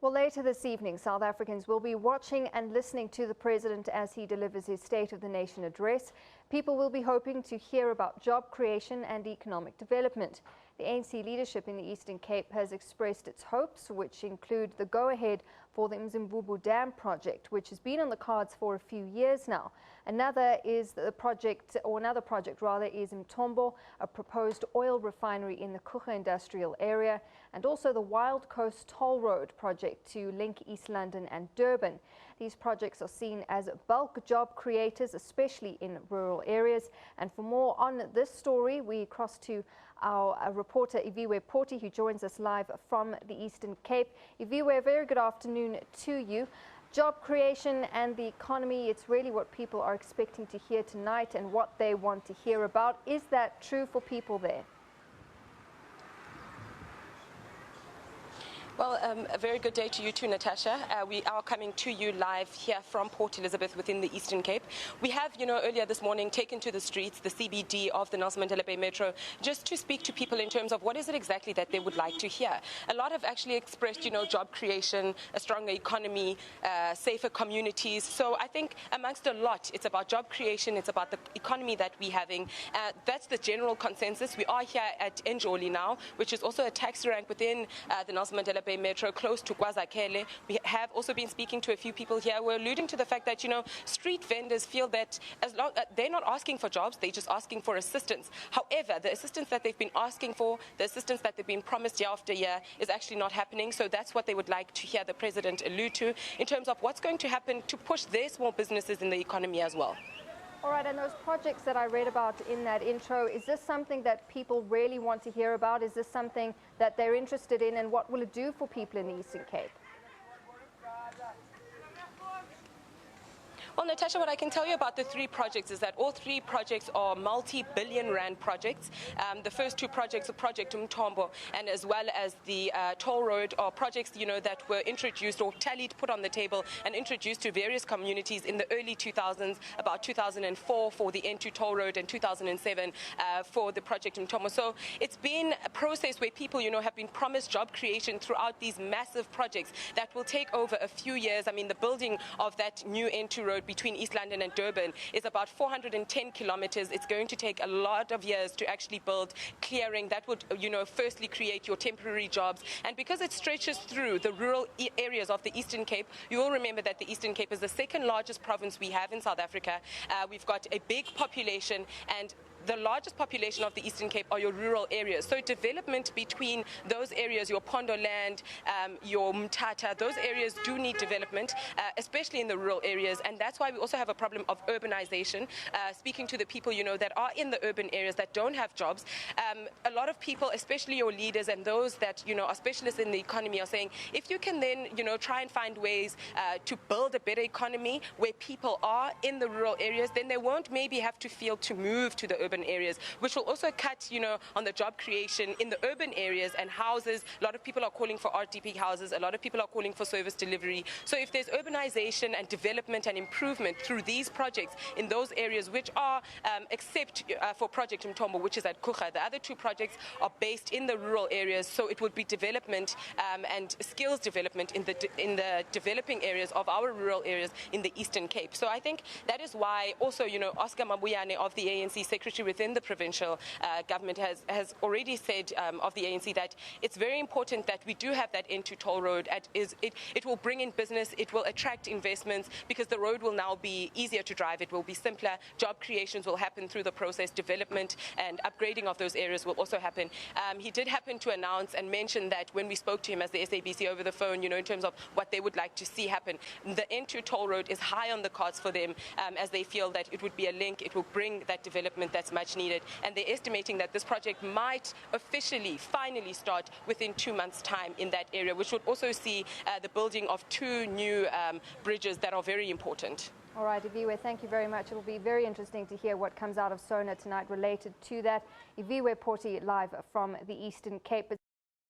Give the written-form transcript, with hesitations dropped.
Well, later this evening, South Africans will be watching and listening to the President as he delivers his State of the Nation address. People will be hoping to hear about job creation and economic development. The ANC leadership in the Eastern Cape has expressed its hopes, which include the go-ahead for the Mzimvubu Dam project, which has been on the cards for a few years now. Another project is Mtombo, a proposed oil refinery in the Kucha industrial area, and also the Wild Coast Toll Road project to link East London and Durban. These projects are seen as bulk job creators, especially in rural areas. And for more on this story, we cross to our reporter Iviwe Porti, who joins us live from the Eastern Cape. Iviwe, a very good afternoon to you. Job creation and the economy, it's really what people are expecting to hear tonight and what they want to hear about. Is that true for people there? Well, a very good day to you too, Natasha. We are coming to you live here from Port Elizabeth within the Eastern Cape. We have, earlier this morning taken to the streets, the CBD of the Nelson Mandela Bay Metro, just to speak to people in terms of what is it exactly that they would like to hear. A lot have actually expressed, job creation, a stronger economy, safer communities. So I think amongst a lot, it's about job creation, it's about the economy that we're having. That's the general consensus. We are here at Njoli now, which is also a taxi rank within the Nelson Mandela Bay Metro, close to KwaZakele. We have also been speaking to a few people here. We're alluding to the fact that, street vendors feel that as long they're not asking for jobs, they're just asking for assistance. However, the assistance that they've been asking for, the assistance that they've been promised year after year is actually not happening. So that's what they would like to hear the President allude to in terms of what's going to happen to push their small businesses in the economy as well. All right, and those projects that I read about in that intro, is this something that people really want to hear about? Is this something that they're interested in, and what will it do for people in the Eastern Cape? Well, Natasha, what I can tell you about the three projects is that all three projects are multi-billion rand projects. The first two projects are Project Mtombo, and as well as the toll road are projects, that were introduced or put on the table and introduced to various communities in the early 2000s, about 2004 for the N2 toll road and 2007 for the Project Mtombo. So it's been a process where people, have been promised job creation throughout these massive projects that will take over a few years. I mean, the building of that new N2 road between East London and Durban is about 410 kilometers. It's going to take a lot of years to actually build clearing. That would, firstly create your temporary jobs. And because it stretches through the rural areas of the Eastern Cape, you will remember that the Eastern Cape is the second largest province we have in South Africa. We've got a big population, and the largest population of the Eastern Cape are your rural areas. So development between those areas, your Pondo land, your Mthatha, those areas do need development, especially in the rural areas. And that's why we also have a problem of urbanization. Speaking to the people, that are in the urban areas that don't have jobs, a lot of people, especially your leaders and those that, are specialists in the economy, are saying, if you can then, try and find ways to build a better economy where people are in the rural areas, then they won't maybe have to feel to move to the urban areas, which will also cut, on the job creation in the urban areas and houses. A lot of people are calling for RDP houses. A lot of people are calling for service delivery. So if there's urbanization and development and improvement through these projects in those areas, which are, except for Project Mtombo, which is at Kucha, the other two projects are based in the rural areas. So it would be development and skills development in the developing areas of our rural areas in the Eastern Cape. So I think that is why also, Oscar Mabuyane of the ANC Secretary within the provincial government has already said of the ANC that it's very important that we do have that N2 toll road. It will bring in business, it will attract investments, because the road will now be easier to drive, it will be simpler, job creations will happen through the process, development and upgrading of those areas will also happen. He did happen to announce and mention that when we spoke to him as the SABC over the phone, in terms of what they would like to see happen, the N2 toll road is high on the cards for them, as they feel that it would be a link, it will bring that development that's much needed. And they're estimating that this project might finally start within 2 months' time in that area, which would also see the building of two new bridges that are very important. All right, Iviwe, thank you very much. It will be very interesting to hear what comes out of SONA tonight related to that. Iviwe Porti live from the Eastern Cape.